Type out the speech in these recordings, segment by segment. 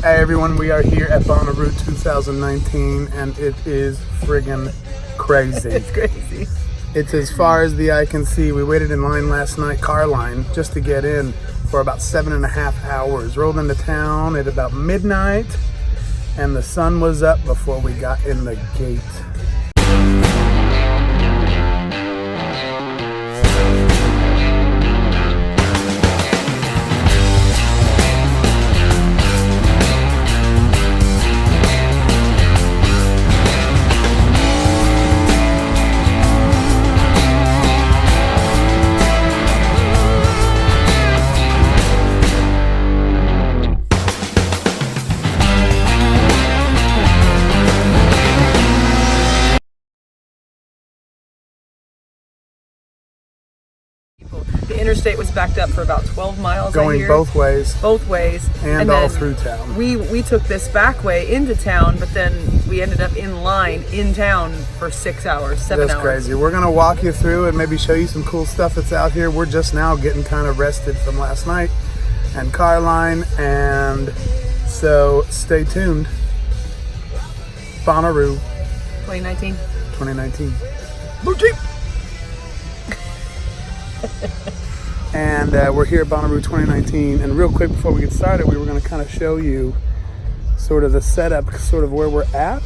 Hey everyone, we are here at Bonnaroo 2019 and it is friggin' crazy. It's crazy. It's as far as the eye can see. We waited in line last night, car line, just to get in for about 7.5 hours. Rolled into town at about midnight and the sun was up before we got in the gate. The interstate was backed up for about 12 miles. Going both ways. Both ways. And all through town. We took this back way into town, but then we ended up in line in town for 6 hours, 7 hours. That's crazy. We're gonna walk you through and maybe show you some cool stuff that's out here. We're just now getting kind of rested from last night and car line, and so stay tuned. Bonnaroo 2019. 2019. Blue Jeep. And we're here at Bonnaroo 2019, and real quick before we get started, we were going to kind of show you sort of the setup, sort of where we're at.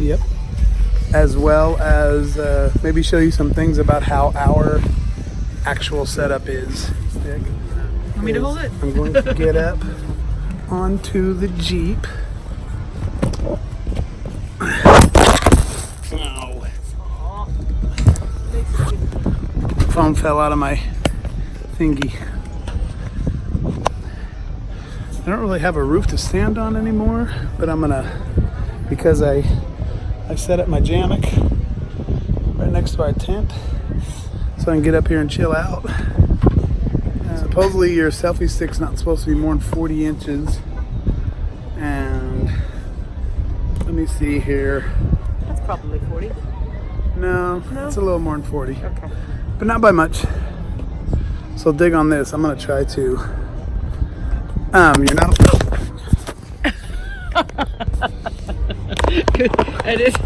Yep. As well as maybe show you some things about how our actual setup is. Want me to hold it? I'm going to get up onto the Jeep. Phone fell out of my thingy. I don't really have a roof to stand on anymore, but I'm gonna, because I set up my jammock right next to our tent so I can get up here and chill out. Supposedly your selfie stick's not supposed to be more than 40 inches. And let me see here. That's probably 40. No, it's a little more than 40. Okay. But not by much. So dig on this. I'm gonna try to. You're not. Good edit.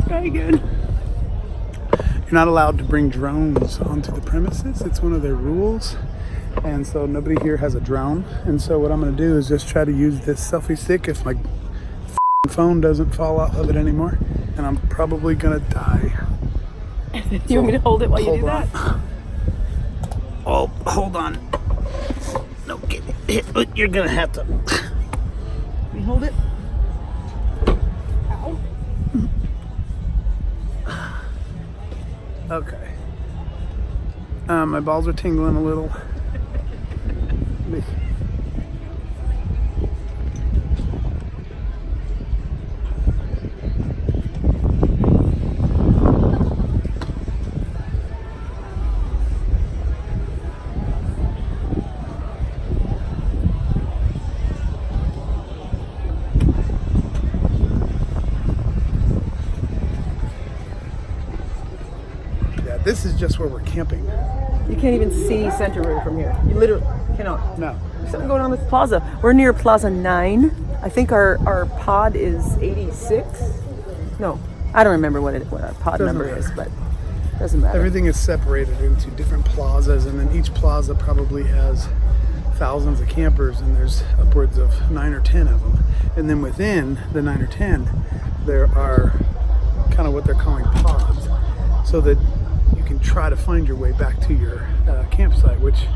Very good. You're not allowed to bring drones onto the premises. It's one of their rules, and so nobody here has a drone. And so what I'm gonna do is just try to use this selfie stick if my phone doesn't fall off of it anymore. And I'm probably gonna die. You want me to hold it while you do that? Oh, hold on. No, get it. You're gonna have to. Can you hold it? Ow. Okay. My balls are tingling a little. This is just where we're camping. You can't even see Center Room from here. You literally cannot. No. There's something going on with Plaza. We're near Plaza 9. I think our pod is 86. No, I don't remember what our pod number is, but it doesn't matter. Everything is separated into different plazas, and then each plaza probably has thousands of campers, and there's upwards of 9 or 10 of them. And then within the 9 or 10, there are kind of what they're calling pods, so that you can try to find your way back to your campsite, which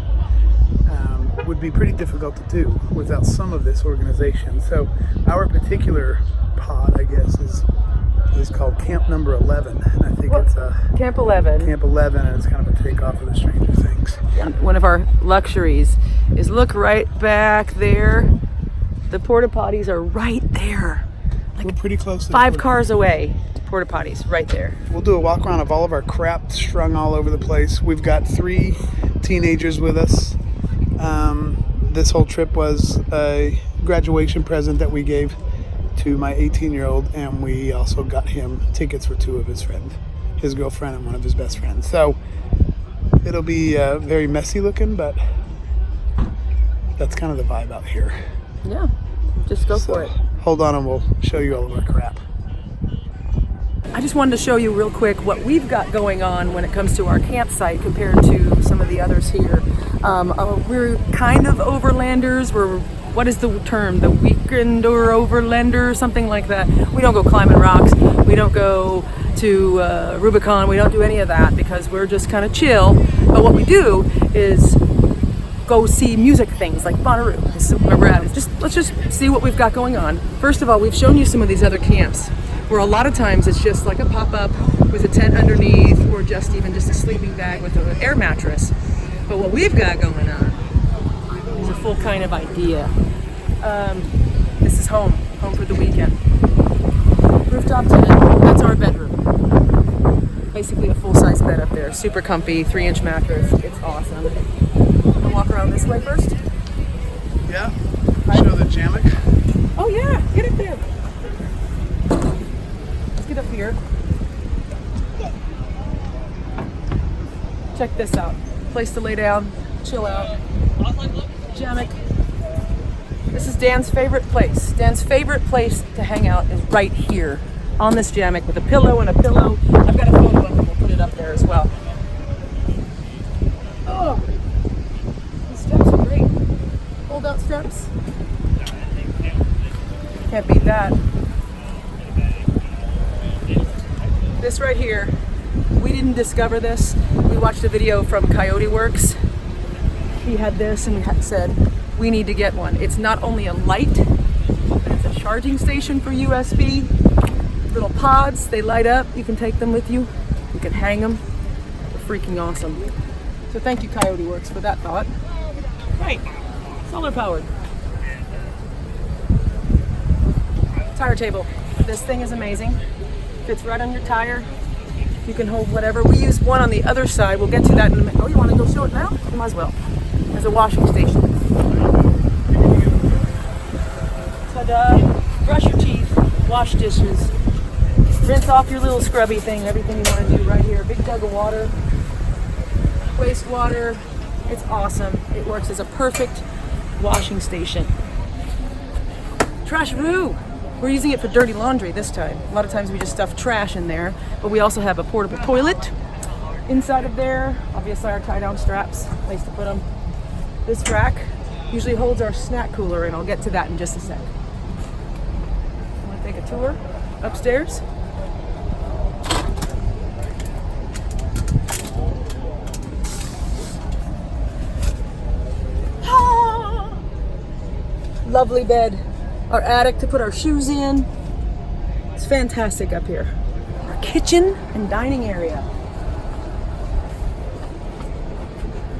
would be pretty difficult to do without some of this organization. So our particular pod, I guess, is called Camp Number 11. And I think it's Camp 11. Camp 11, and it's kind of a takeoff of the Stranger Things. One of our luxuries is look right back there. The porta potties are right there. Like we're pretty close to 5 cars away. Porta potties right there. We'll do a walk around of all of our crap strung all over the place. We've got 3 teenagers with us. This whole trip was a graduation present that we gave to my 18-year-old, and we also got him tickets for 2 of his friends, his girlfriend and one of his best friends. So It'll be very messy looking, but that's kind of the vibe out here. Yeah, just go for it. Hold on and we'll show you all of our crap. I just wanted to show you real quick what we've got going on when it comes to our campsite compared to some of the others here. We're kind of overlanders. We're, what is the term? The weekender overlander, something like that. We don't go climbing rocks. We don't go to Rubicon. We don't do any of that because we're just kind of chill. But what we do is go see music things like Bonnaroo. This is where we're at. Let's just see what we've got going on. First of all, we've shown you some of these other camps where a lot of times it's just like a pop-up with a tent underneath or just even just a sleeping bag with an air mattress. But what we've got going on is a full kind of idea. This is home for the weekend. Rooftop tent, that's our bedroom. Basically a full-size bed up there, super comfy, 3-inch mattress. It's awesome. Wanna walk around this way first? Yeah. Show the jammock. Oh yeah, get up there. Let's get up here. Check this out. Place to lay down, chill out. Jammock. This is Dan's favorite place. Dan's favorite place to hang out is right here on this jammock with a pillow and a pillow. I've got a photo of him. We'll put it up there as well. Oh, these steps are great. Hold out steps. Can't beat that. This right here, we didn't discover this. We watched a video from Coyote Works. He had this and we had said, we need to get one. It's not only a light, but it's a charging station for USB. Little pods, they light up. You can take them with you. You can hang them. They're freaking awesome. So thank you, Coyote Works, for that thought. Right, solar powered. Tire table. This thing is amazing. Fits right on your tire. You can hold whatever. We use one on the other side. We'll get to that in a minute. Oh, you want to go show it now? You might as well. There's a washing station. Ta-da! Brush your teeth, wash dishes, rinse off your little scrubby thing, everything you want to do right here. Big jug of water, wastewater. It's awesome. It works as a perfect washing station. Trash-roo! We're using it for dirty laundry this time. A lot of times we just stuff trash in there, but we also have a portable toilet inside of there. Obviously our tie-down straps, place to put them. This rack usually holds our snack cooler, and I'll get to that in just a sec. Want to take a tour upstairs? Ah! Lovely bed. Our attic to put our shoes in. It's fantastic up here. Our kitchen and dining area.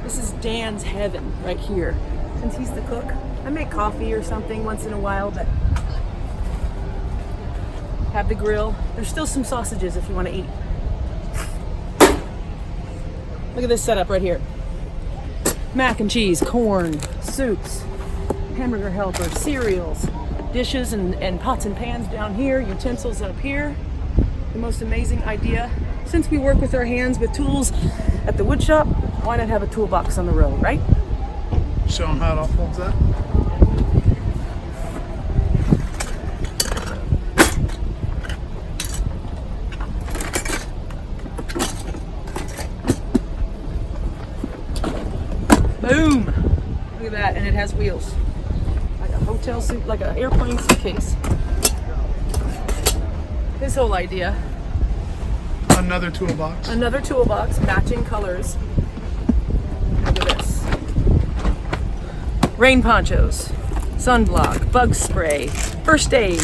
This is Dan's heaven right here. Since he's the cook, I make coffee or something once in a while, but have the grill. There's still some sausages if you want to eat. Look at this setup right here. Mac and cheese, corn, soups, hamburger helper, cereals, dishes and pots and pans down here, utensils up here. The most amazing idea. Since we work with our hands with tools at the wood shop, why not have a toolbox on the road, right? Show them how it all folds up. Boom! Look at that, and it has wheels. Like a hotel suit, like an airplane suitcase. His whole idea. Another toolbox. Another toolbox, matching colors. Look at this. Rain ponchos, sunblock, bug spray, first aid,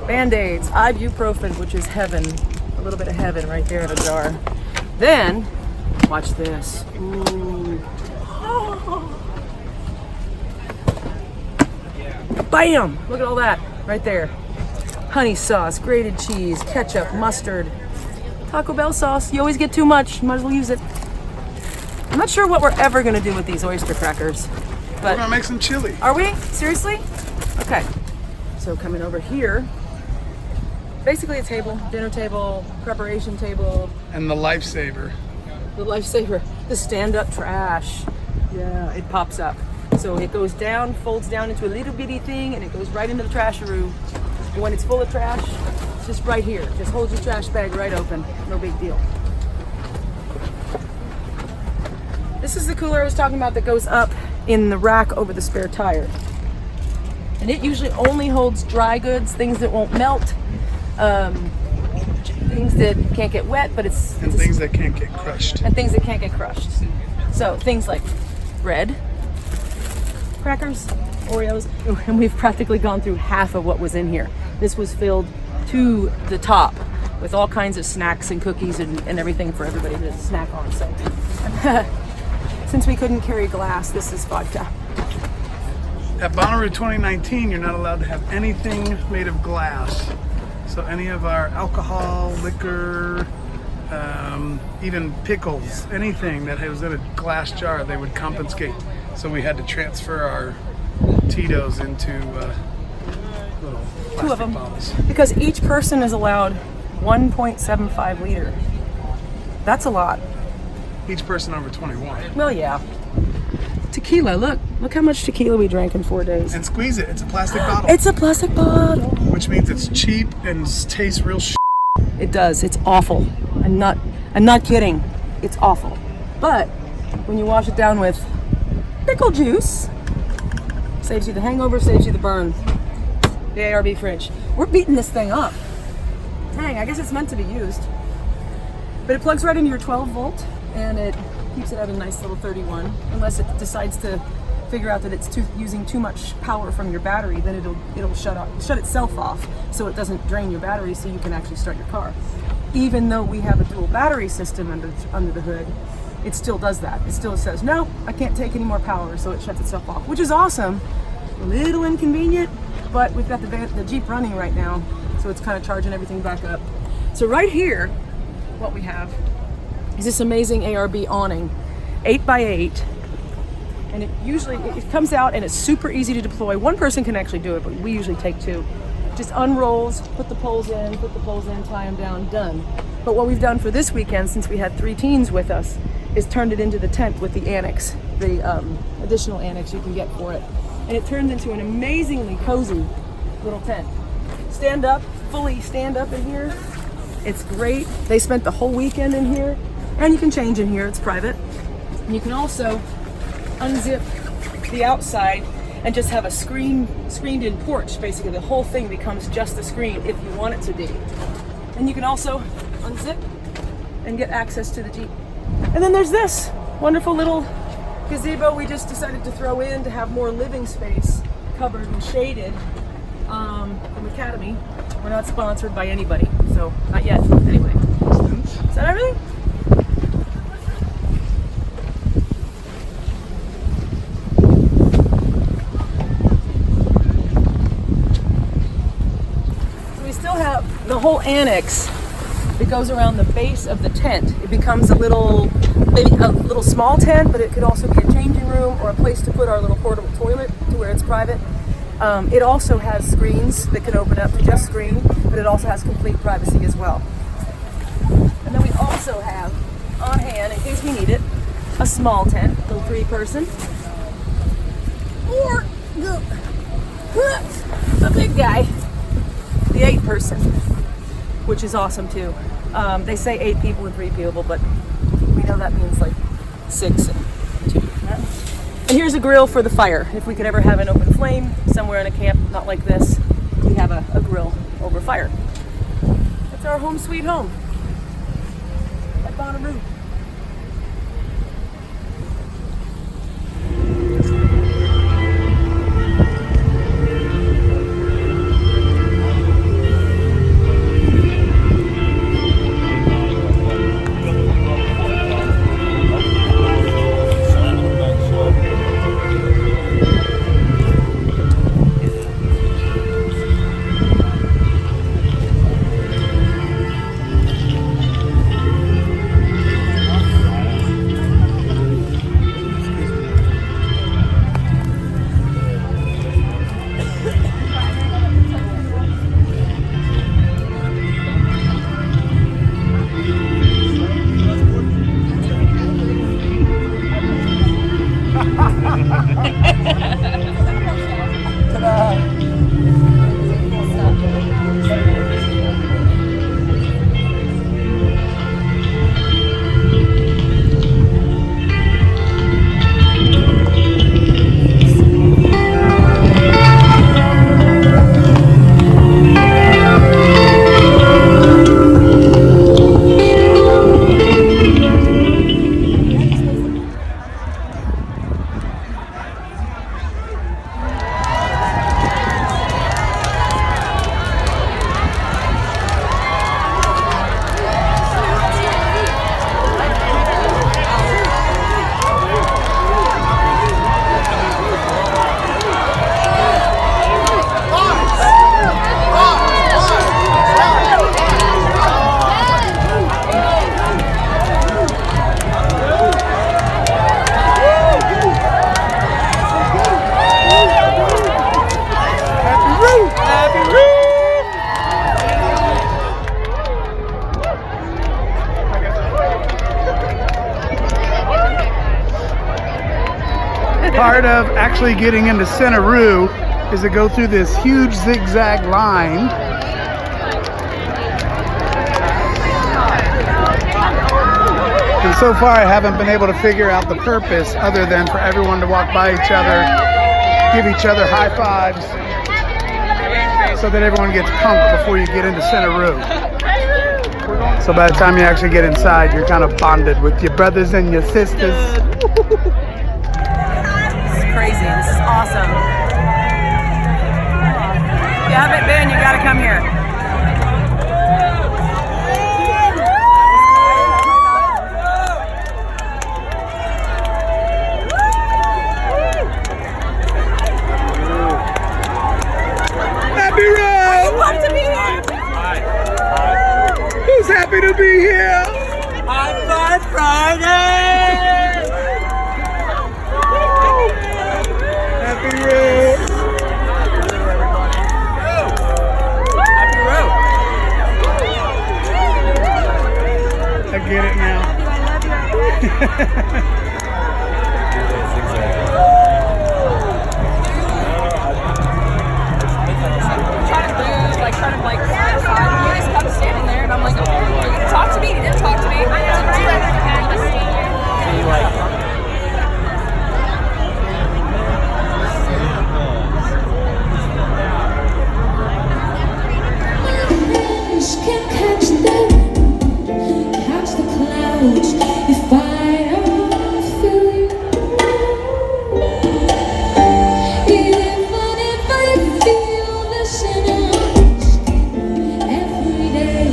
band-aids, ibuprofen, which is heaven. A little bit of heaven right there in a jar. Then, watch this. Ooh. Bam! Look at all that right there. Honey sauce, grated cheese, ketchup, mustard, Taco Bell sauce. You always get too much, might as well use it. I'm not sure what we're ever gonna do with these oyster crackers, but we're gonna make some chili. Are we? Seriously? Okay. So coming over here, basically a table, dinner table, preparation table. And the lifesaver. the lifesaver, the stand-up trash. Yeah, it pops up. So it goes down, folds down into a little bitty thing, and it goes right into the trasharoo. And when it's full of trash, it's just right here. Just hold your trash bag right open. No big deal. This is the cooler I was talking about that goes up in the rack over the spare tire. And it usually only holds dry goods, things that won't melt, things that can't get wet, but and things that can't get crushed. And things that can't get crushed. So things like bread, crackers, Oreos, and we've practically gone through half of what was in here. This was filled to the top with all kinds of snacks and cookies and everything for everybody to snack on. So since we couldn't carry glass, this is vodka. At Bonnaroo 2019, you're not allowed to have anything made of glass. So any of our alcohol, liquor, even pickles, anything that was in a glass jar, they would confiscate. So we had to transfer our Tito's into little plastic 2 of them, bottles. because each person is allowed 1.75 liter. That's a lot. Each person over 21. Well, yeah. Tequila, look how much tequila we drank in 4 days. And squeeze it, it's a plastic bottle. It's a plastic bottle. Which means it's cheap and tastes real It does, it's awful. I'm not kidding. It's awful. But when you wash it down with pickle juice, saves you the hangover, saves you the burn. The ARB fridge. We're beating this thing up. Dang, I guess it's meant to be used. But it plugs right into your 12 volt and it keeps it at a nice little 31. Unless it decides to figure out that it's using too much power from your battery, then it'll shut itself off so it doesn't drain your battery so you can actually start your car. Even though we have a dual battery system under the hood, it still does that. It still says, no, I can't take any more power, so it shuts itself off, which is awesome. A little inconvenient, but we've got the Jeep running right now, so it's kind of charging everything back up. So right here, what we have is this amazing ARB awning, 8x8, and it comes out and it's super easy to deploy. One person can actually do it, but we usually take 2. Just unrolls, put the poles in, tie them down, done. But what we've done for this weekend, since we had 3 teens with us, is turned it into the tent with the annex, the additional annex you can get for it. And it turned into an amazingly cozy little tent. Fully stand up in here. It's great. They spent the whole weekend in here, and you can change in here, it's private. And you can also unzip the outside and just have a screened in porch. Basically, the whole thing becomes just a screen if you want it to be. And you can also unzip and get access to the Jeep. And then there's this wonderful little gazebo we just decided to throw in to have more living space, covered and shaded, from Academy. We're not sponsored by anybody, so not yet. Anyway, is that everything? So we still have the whole annex that goes around the base of the tent. It becomes maybe a little small tent, but it could also be a changing room or a place to put our little portable toilet to where it's private. It also has screens that can open up to just screen, but it also has complete privacy as well. And then we also have on hand, in case we need it, a small tent, little 3-person, or the big guy, the 8-person, which is awesome too. They say 8 people and 3 people, but we know that means like 6 and 2. And here's a grill for the fire. If we could ever have an open flame somewhere in a camp, not like this, we have a grill over fire. That's our home sweet home at Bonnaroo. Part of actually getting into Bonnaroo is to go through this huge zigzag line. And so far I haven't been able to figure out the purpose other than for everyone to walk by each other, give each other high fives, so that everyone gets pumped before you get into Bonnaroo. So by the time you actually get inside, you're kind of bonded with your brothers and your sisters. Crazy. This is awesome. If you haven't been, you gotta come here. Happy Road! Love to be here. Who's happy to be here? High Five Friday! Happy Road! Happy Road! I get it now. Trying to like slide aside. He just kept standing there, and I'm like, okay, talk to me. He didn't talk to me. I know. Can catch them, catch the clouds. If I don't feel you, even if I feel this in every day.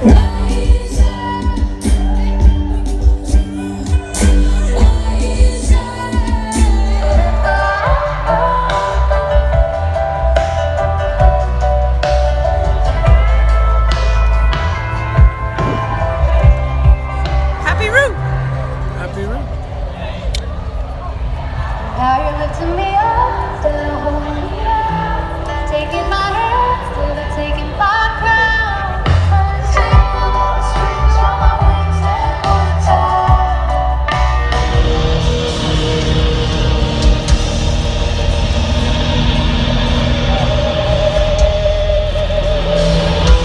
Rise up, rise up. Happy Root! Happy Road. Now you're lifting me up, still holding me up, taking my hand, still taking my crown. Take all the strings from my wings and hold it tight.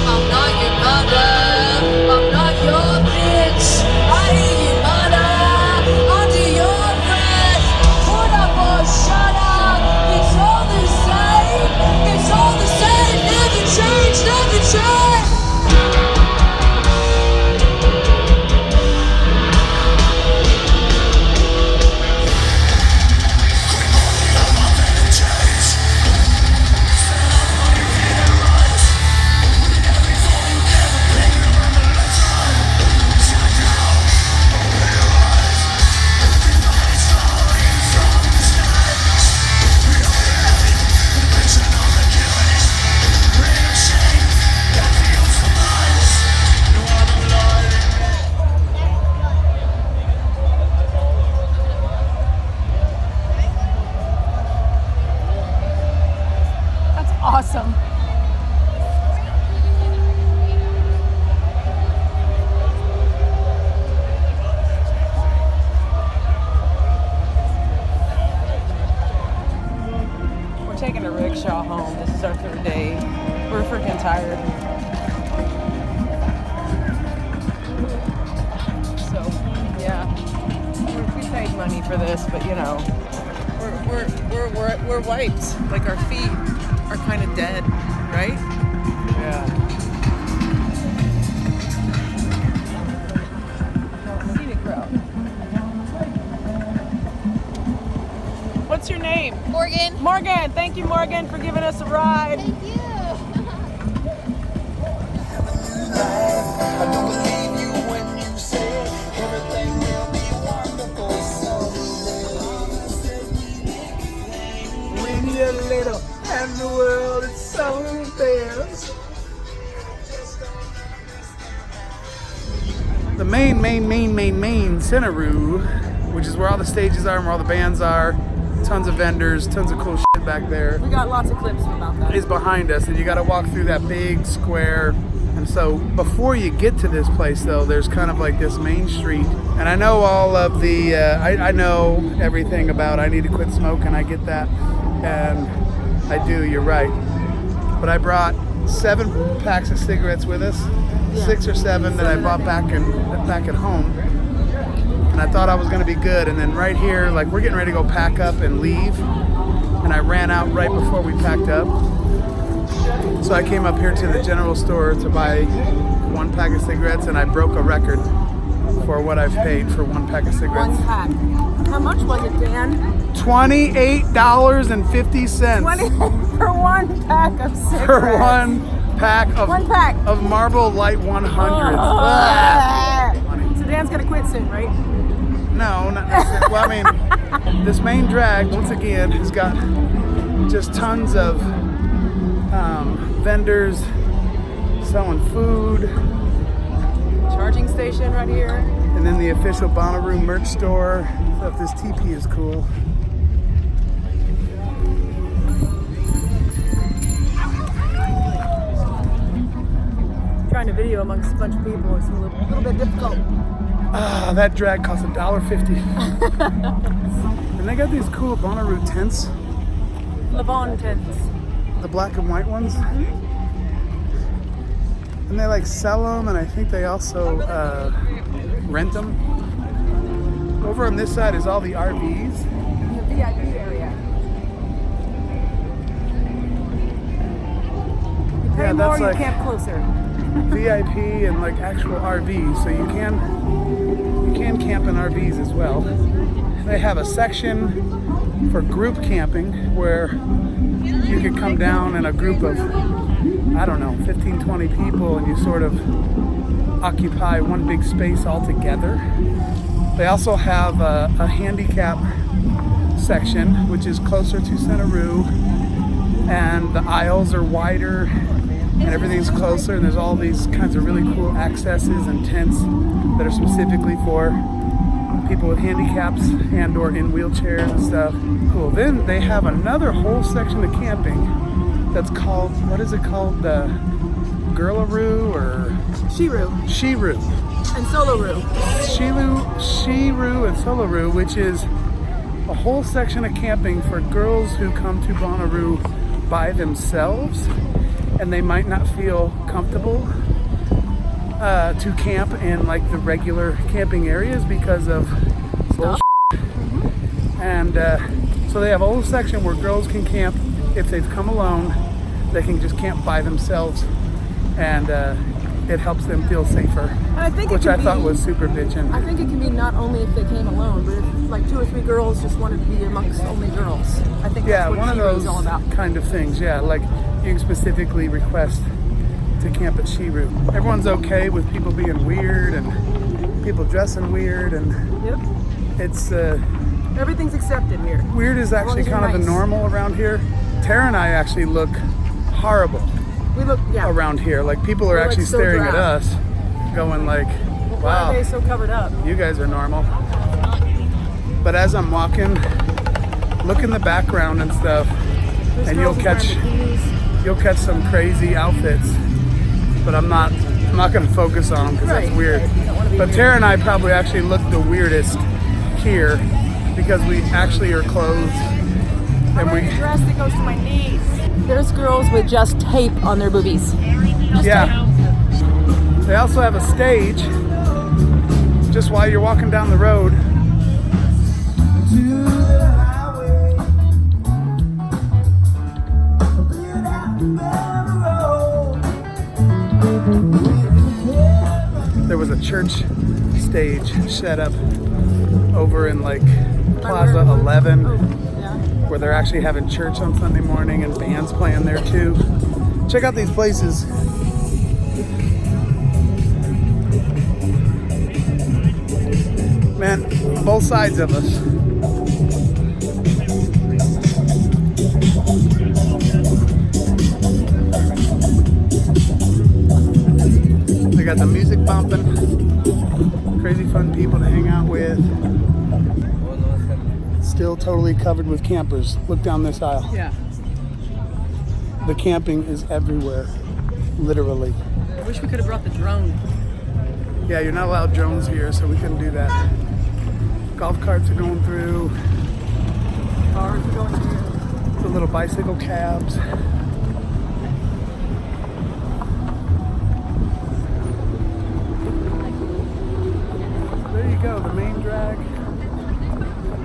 I'm not your mother, I'm not your bitch. I hear you mutter under your breath. Put up or shut up, it's all the same. It's all the same, never change, never change. That's awesome. We're taking a rickshaw home. This is our third day. We're freaking tired. So, yeah. We paid money for this, but you know, we're wiped. Like our feet are kind of dead, right? Yeah. Scenic route. What's your name? Morgan. Morgan. Thank you, Morgan, for giving us a ride. Thank you. I don't believe you when you say everything will be wonderful someday. When you're little and the world is so big. The main Bonnaroo, which is where all the stages are and where all the bands are, tons of vendors, tons of cool shit back there, We got lots of clips about that. is behind us, and you got to walk through that big square and And so before you get to this place though, there's kind of like this main street. And I know all of the, I know everything about I need to quit smoking, I get that. And I do, you're right. But I brought 7 packs of cigarettes with us, 6 or 7 that I bought back at home. And I thought I was gonna be good. And then right here, like we're getting ready to go pack up and leave. And I ran out right before we packed up. So I came up here to the general store to buy 1 pack of cigarettes, and I broke a record for what I've paid for 1 pack of cigarettes. 1 pack. How much was it, Dan? $28.50. 20 for 1 pack of cigarettes. For 1 pack of 1 pack of Marlboro Light 100s. So Dan's gonna quit soon, right? No, not necessarily. Well, I mean, this main drag once again has got just tons of vendors selling food. Charging station right here. And then the official Bonnaroo merch store. So if this TP is cool. Trying to video amongst a bunch of people is a little bit difficult. Ah, that drag costs $1.50. And they got these cool Bonnaroo tents. Le Bon tents. The black and white ones. And they like sell them, and I think they also rent them. Over on this side is all the RVs. The VIP area. You pay more, you like camp closer. VIP and like actual RVs, so you can camp in RVs as well. They have a section for group camping where you could come down in a group of, I don't know, 15, 20 people, and you sort of occupy one big space all together. They also have a handicap section, which is closer to Bonnaroo, and the aisles are wider and everything's closer, and there's all these kinds of really cool accesses and tents that are specifically for people with handicaps and or in wheelchairs and stuff. Cool. Then they have another whole section of camping that's called, what is it called? The Girlaroo or Shiroo. Shiroo. And Solaroo. Shiroo and Solaroo, which is a whole section of camping for girls who come to Bonnaroo by themselves and they might not feel comfortable to camp in like the regular camping areas because of bullshit. And so they have a whole section where girls can camp if they've come alone. They can just camp by themselves, and it helps them feel safer, which I thought was super bitchin'. I think it can be not only if they came alone, but if like 2 or 3 girls just wanted to be amongst only girls. I think that's what one of those all about. kind of things. Yeah, like you can specifically request to camp at Shiroo. Everyone's okay with people being weird and people dressing weird, and Yep. it's Everything's accepted here. weird is actually as you're kind of the nice. normal around here. Tara and I actually look horrible We look, yeah. around here. Like people are We're, like, actually so staring drab. at us, going like, Why "Wow, are they so covered up? you guys are normal." But as I'm walking, look in the background and stuff, There's and you'll girls wearing bikinis. catch some crazy outfits. But I'm not gonna focus on them because Right, that's weird. right. You don't wanna be But weird. Tara and I probably actually look the weirdest here because we actually are clothed and we. dress that goes to my knees. There's girls with just tape on their boobies. Yeah. They also have a stage just while you're walking down the road. There was a church stage set up over in like Plaza 11 where they're actually having church on Sunday morning and bands playing there too. Check out these places. Man, both sides of us. They got the music bumping. Crazy fun people to hang out with. Still totally covered with campers. Look down this aisle. Yeah. The camping is everywhere, literally. wish we could have brought the drone. Yeah, you're not allowed drones here, so we couldn't do that. Golf carts are going through. Cars are going through. The little bicycle cabs. There you go, the main drag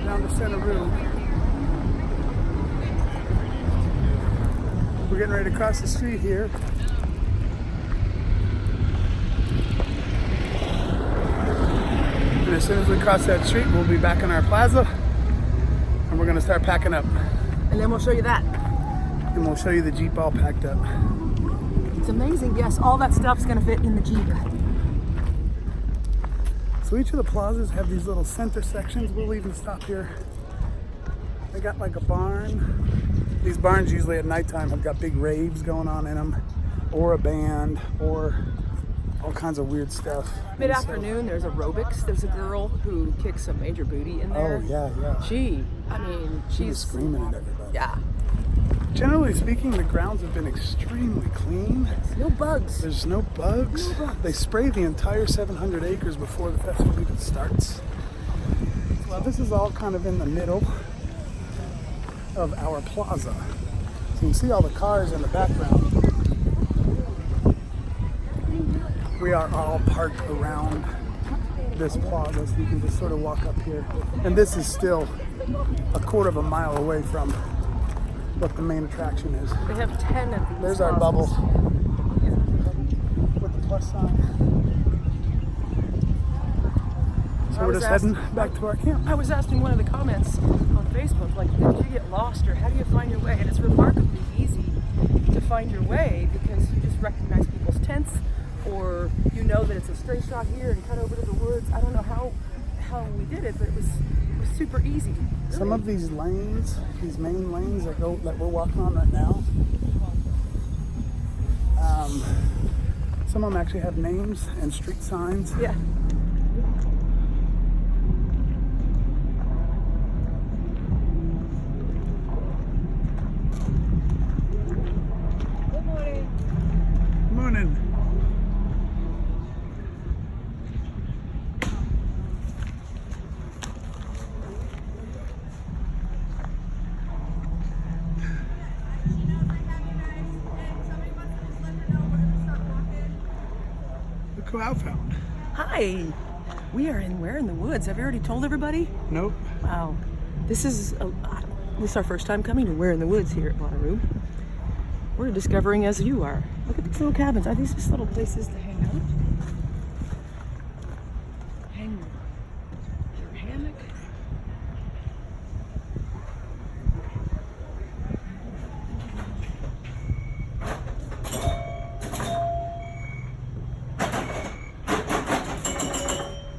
down to Bonnaroo. We're getting ready to cross the street here. And as soon as we cross that street, we'll be back in our plaza and we're gonna start packing up. And then we'll show you that. And we'll show you the Jeep all packed up. It's amazing. Yes, all that stuff's gonna fit in the Jeep. So each of the plazas have these little center sections. We'll even stop here. They got like a barn. These barns usually at nighttime have got big raves going on in them, or a band, or all kinds of weird stuff. Mid-afternoon, there's aerobics. There's a girl who kicks some major booty in there. Oh yeah, yeah. She was She's screaming at everybody. Yeah. Generally speaking, the grounds have been extremely clean. No bugs. There's no bugs. They spray the entire 700 acres before the festival even starts. Well, this is all kind of in the middle of our plaza. So you can see all the cars in the background. We are all parked around this plaza, so you can just sort of walk up here. And this is still a quarter of a mile away from what the main attraction is. They have 10 of these. There's our bubble with the plus sign. So we're just heading back to our camp. I was asking one of the comments on Facebook, like, did you get lost or how do you find your way? And it's remarkably easy to find your way because you just recognize people's tents, or you know that it's a straight shot here and cut over to the woods. I don't know how we did it, but it was super easy. Really. Some of these lanes, these main lanes that we're walking on right now, some of them actually have names and street signs. Yeah. Good morning. Good morning. Look who I found. Hi. We are in Where in the Woods. Have you already told everybody? Nope. Wow. This is our first time coming to Where in the Woods here at Bonnaroo. We're discovering as you are. Look at these little cabins. Are these just little places to hang out? Hang your hammock.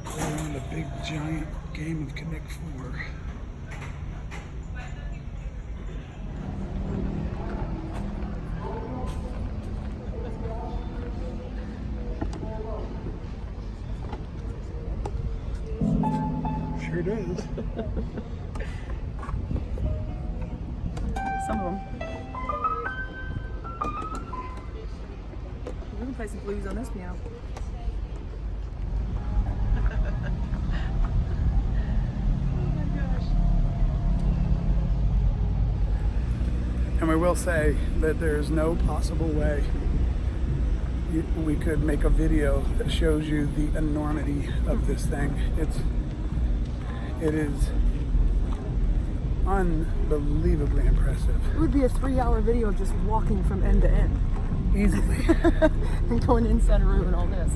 We're on the big giant game of Connect 4. Sure does. Some of them. We can play some blues on this piano. And we will say that there's no possible way we could make a video that shows you the enormity of this thing. It is unbelievably impressive. It would be a 3-hour video of just walking from end to end. Easily. And going in Bonnaroo and all this.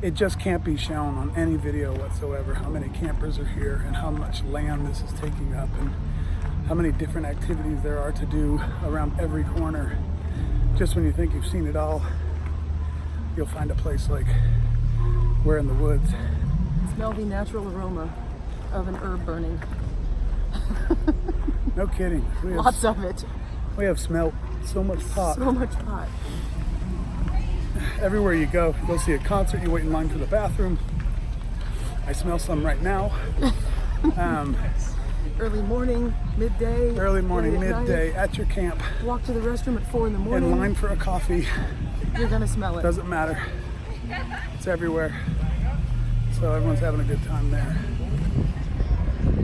It just can't be shown on any video whatsoever how many campers are here and how much land this is taking up and how many different activities there are to do around every corner. Just when you think you've seen it all, you'll find a place like Where in the Woods. Smell the natural aroma of an herb burning. No kidding. Lots of it. We have smelled so much pot. So much pot. Everywhere you go see a concert, you wait in line for the bathroom. I smell some right now. Early morning, midday. Early morning, late at midday, night. at your camp, Walk to the restroom at 4 in the morning. in line for a coffee. You're gonna smell it. Doesn't matter. It's everywhere. So everyone's having a good time there.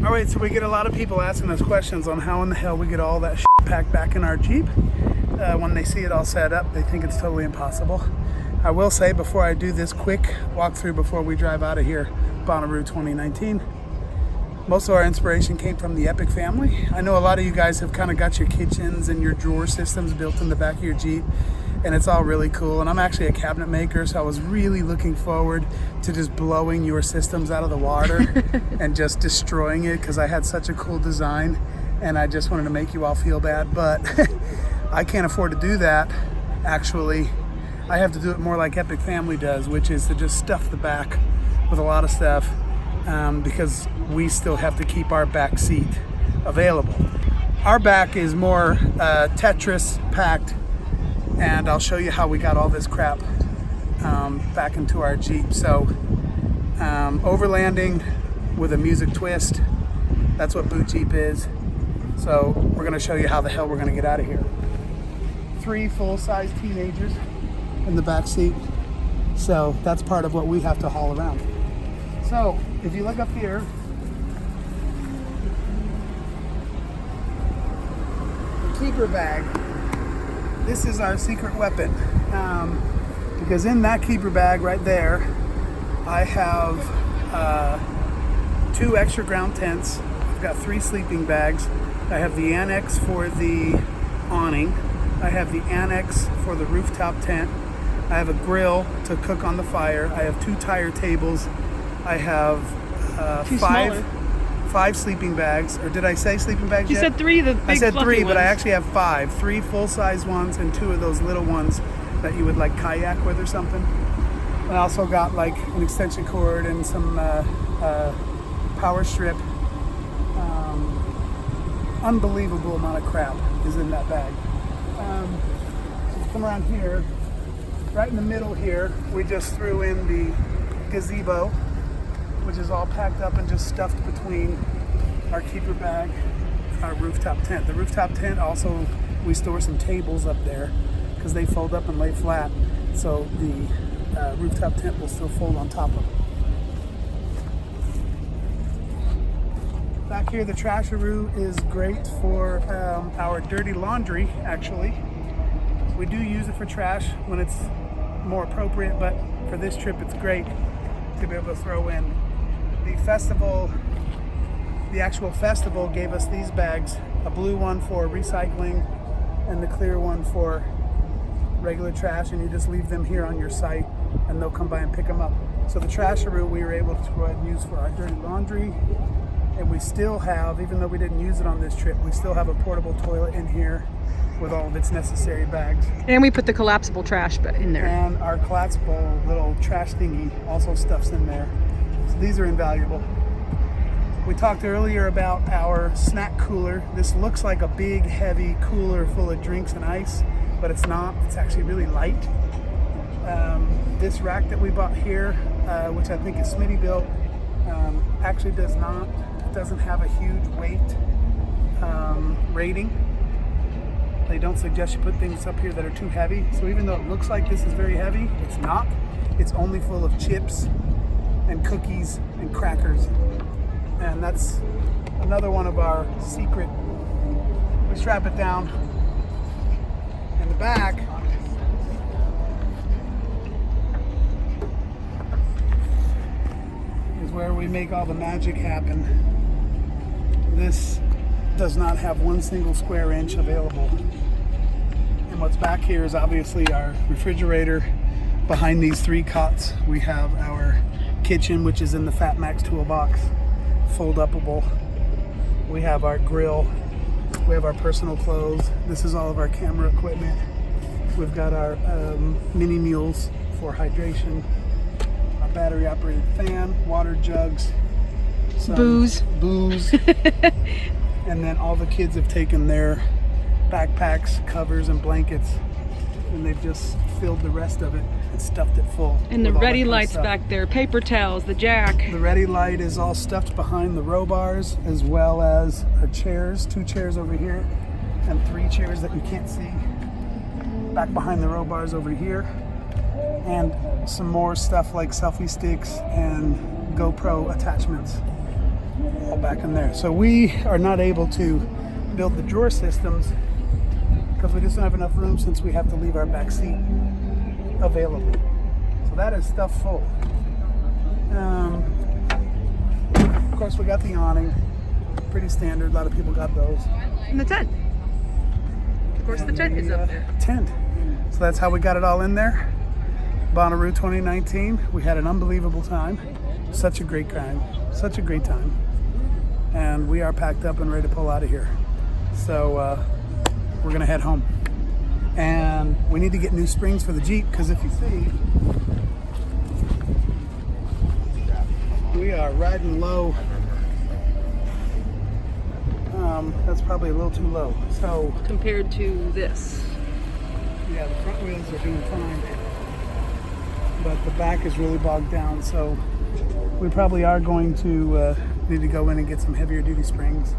All right, so we get a lot of people asking us questions on how in the hell we get all that shit packed back in our Jeep. When they see it all set up, they think it's totally impossible. I will say before I do this quick walkthrough before we drive out of here, Bonnaroo 2019, most of our inspiration came from the Epic family. I know a lot of you guys have kind of got your kitchens and your drawer systems built in the back of your Jeep, and it's all really cool. And I'm actually a cabinet maker, so I was really looking forward to just blowing your systems out of the water and just destroying it, because I had such a cool design and I just wanted to make you all feel bad. But I can't afford to do that. Actually, I have to do it more like Epic Family does, which is to just stuff the back with a lot of stuff, because we still have to keep our back seat available. Our back is more Tetris packed, and I'll show you how we got all this crap back into our Jeep. So overlanding with a music twist, that's what Boot Jeep is. So we're gonna show you how the hell we're gonna get out of here. 3 full-size teenagers in the back seat. So that's part of what we have to haul around. So if you look up here, the keeper bag, this is our secret weapon. Because in that keeper bag right there, I have 2 extra ground tents. I've got 3 sleeping bags. I have the annex for the awning. I have the annex for the rooftop tent. I have a grill to cook on the fire. I have 2 tire tables. I have 5 sleeping bags. Or did I say sleeping bags You yet? said 3, the big I said 3, fluffy but I ones. actually have 5. 3 full-size ones and 2 of those little ones that you would like kayak with or something. I also got like an extension cord and some power strip. Unbelievable amount of crap is in that bag. So come around here, right in the middle here, we just threw in the gazebo, which is all packed up and just stuffed between our keeper bag, our rooftop tent. The rooftop tent also, we store some tables up there because they fold up and lay flat. So the rooftop tent will still fold on top of it. Back here, the trasharoo is great for our dirty laundry, actually. We do use it for trash when it's more appropriate, but for this trip it's great to be able to throw in. The festival, the actual festival gave us these bags, a blue one for recycling and the clear one for regular trash, and you just leave them here on your site and they'll come by and pick them up. So the trasharoo we were able to go ahead and use for our dirty laundry. And we still have, even though we didn't use it on this trip, we still have a portable toilet in here with all of its necessary bags. And we put the collapsible trash in there. And our collapsible little trash thingy also stuffs in there. So these are invaluable. We talked earlier about our snack cooler. This looks like a big, heavy cooler full of drinks and ice, but it's not. It's actually really light. This rack that we bought here, which I think is Smitty built, actually doesn't have a huge weight rating. They don't suggest you put things up here that are too heavy. So even though it looks like this is very heavy, it's not. It's only full of chips and cookies and crackers. And that's another one of our secret. We strap it down in the back. Is where we make all the magic happen. This does not have 1 single square inch available. And what's back here is obviously our refrigerator. Behind these 3 cots, we have our kitchen, which is in the Fat Max toolbox, fold-upable. We have our grill. We have our personal clothes. This is all of our camera equipment. We've got our mini mules for hydration, our battery-operated fan, water jugs, some booze, and then all the kids have taken their backpacks, covers, and blankets, and they've just filled the rest of it and stuffed it full. And the with all ready that kind of lights stuff. back there, paper towels, the jack. The ready light is all stuffed behind the row bars, as well as our chairs, 2 chairs over here, and 3 chairs that you can't see back behind the row bars over here, and some more stuff like selfie sticks and GoPro attachments all back in there. So we are not able to build the drawer systems because we just don't have enough room, since we have to leave our back seat available. So that is stuff full. Of course, we got the awning, pretty standard. A lot of people got those. And the tent. Of course, the tent is up there. Tent. So that's how we got it all in there. Bonnaroo 2019. We had an unbelievable time. Such a great time. Such a great time. And we are packed up and ready to pull out of here. So we're gonna head home. And we need to get new springs for the Jeep, because if you see, we are riding low. That's probably a little too low. So Compared to this. yeah, the front wheels are doing fine, but the back is really bogged down. So we probably are going to need to go in and get some heavier duty springs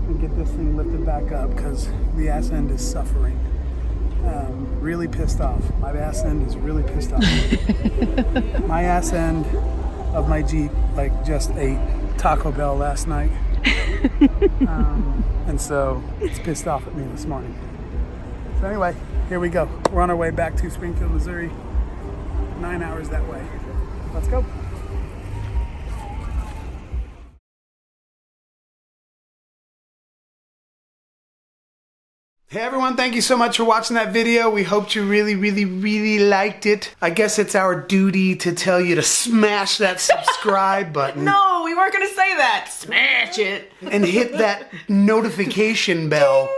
and get this thing lifted back up, because the ass end is suffering. Really pissed off. My ass end is really pissed off. My ass end of my Jeep like just ate Taco Bell last night. And so it's pissed off at me this morning. So anyway, here we go. We're on our way back to Springfield, Missouri. 9 hours that way. Let's go. Hey everyone, thank you so much for watching that video. We hope you really liked it. I guess it's our duty to tell you to smash that subscribe button. No, we weren't gonna say that. Smash it. And hit that notification bell.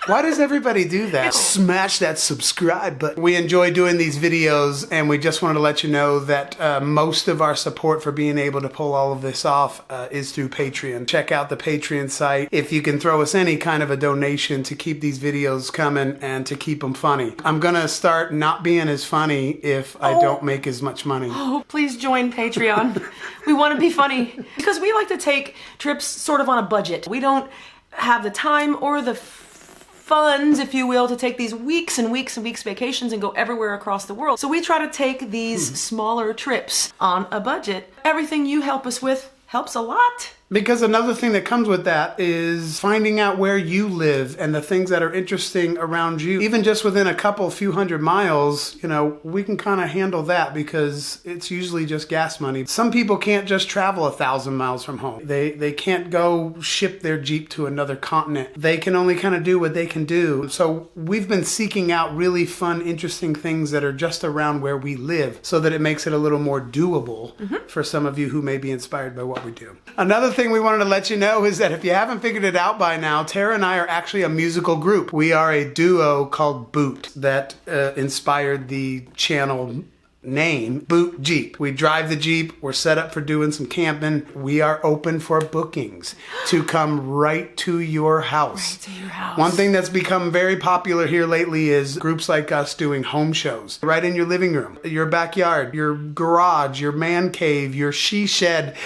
Why does everybody do that? Smash that subscribe button. We enjoy doing these videos, and we just wanted to let you know that most of our support for being able to pull all of this off is through Patreon. Check out the Patreon site if you can throw us any kind of a donation to keep these videos coming and to keep them funny. I'm gonna start not being as funny if I don't make as much money. Oh, please join Patreon. We want to be funny because we like to take trips sort of on a budget. We don't have the time or the funds, if you will, to take these weeks and weeks and weeks vacations and go everywhere across the world. So we try to take these smaller trips on a budget. Everything you help us with helps a lot. Because another thing that comes with that is finding out where you live and the things that are interesting around you. Even just within a few hundred miles, you know, we can kind of handle that because it's usually just gas money. Some people can't just travel 1,000 miles from home. They can't go ship their Jeep to another continent. They can only kind of do what they can do. So we've been seeking out really fun, interesting things that are just around where we live so that it makes it a little more doable for some of you who may be inspired by what we do. Another thing we wanted to let you know is that if you haven't figured it out by now, Tara and I are actually a musical group. We are a duo called Boot that inspired the channel name Boot Jeep. We drive the Jeep. We're set up for doing some camping. We are open for bookings to come right to your house. Right to your house. One thing that's become very popular here lately is groups like us doing home shows right in your living room, your backyard, your garage, your man cave, your she shed,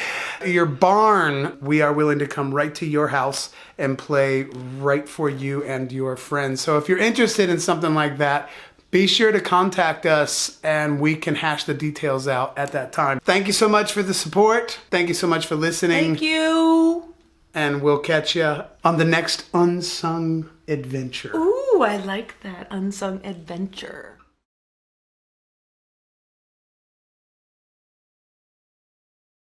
your barn. We are willing to come right to your house and play right for you and your friends. So if you're interested in something like that, be sure to contact us and we can hash the details out at that time. Thank you so much for the support. Thank you so much for listening. Thank you. And we'll catch you on the next Unsung Adventure. Ooh, I like that. Unsung Adventure.